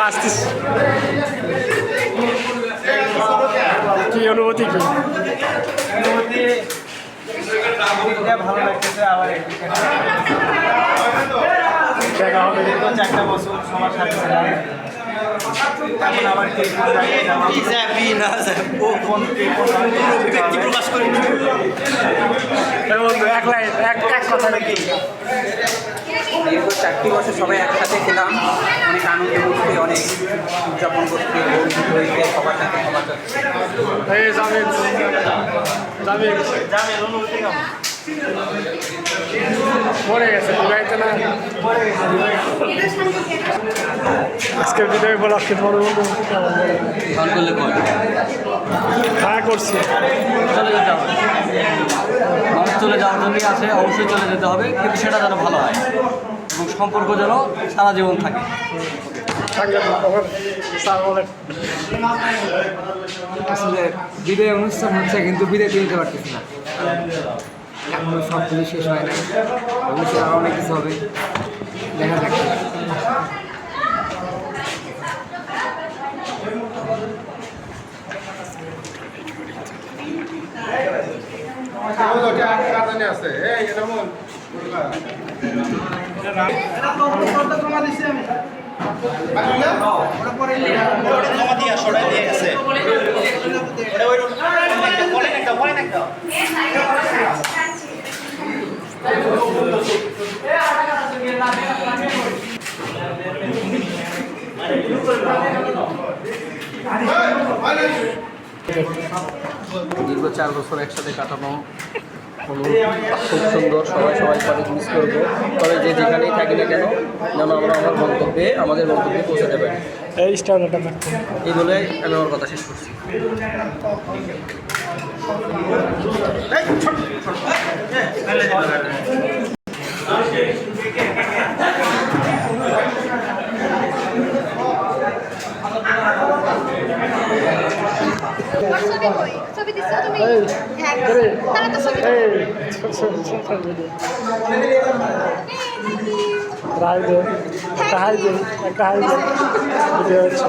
আসতিস কি অনুভূতি কি ভালো লাগতেছে আবার দেখা হবে 4টা বছর সবার সাথে ছিলাম এখন আবার প্রকাশ করে বন্ধু এক লাইন এক কথা নাকি দীর্ঘ 4টি বছর সবাই একসাথে ছিলাম অনেক আনন্দ করতে অনেক উদযাপন করতে বন্ধু হইতে সবার সাথে সবার সাথে এই জামিন জামিন জামিন অনুভূতি কেমন মরে গেছে বুঝাইতে না আজকের ভিডিও উপলক্ষে তোমার অনুভূতি কেমন ফোন করলে কল হ্যাঁ করছি চলে যেতে হবে মানুষ চলে যাওয়ার জন্যই আছে অবশ্যই চলে যেতে হবে কিন্তু সেটা যেন ভালো হয় এবং সম্পর্ক যেন সারা জীবন থাকে আসলে বিদায় অনুষ্ঠান হচ্ছে কিন্তু বিদায় দিতে পারতেছি না এখনো সব কিছু শেষ হয় না অবশ্যই আরও অনেক কিছু হবে দেখা যাক দীর্ঘ 4 বছর একসাথে কাটানো হলো খুব সুন্দর সবাই সবাইকে অনেক মিস করবো তবে যে যেখানেই থাকি না কেন যেন আমরা আমাদের গন্তব্যে পৌঁছাতে পারি এই স্টারটা এই বলে আমি আমার কথা শেষ করছি ছবি দিচ্ছ তুমি হ্যাঁ তাহলে তো ছবি হাই দে একটা হাই দে ভিডিও হচ্ছে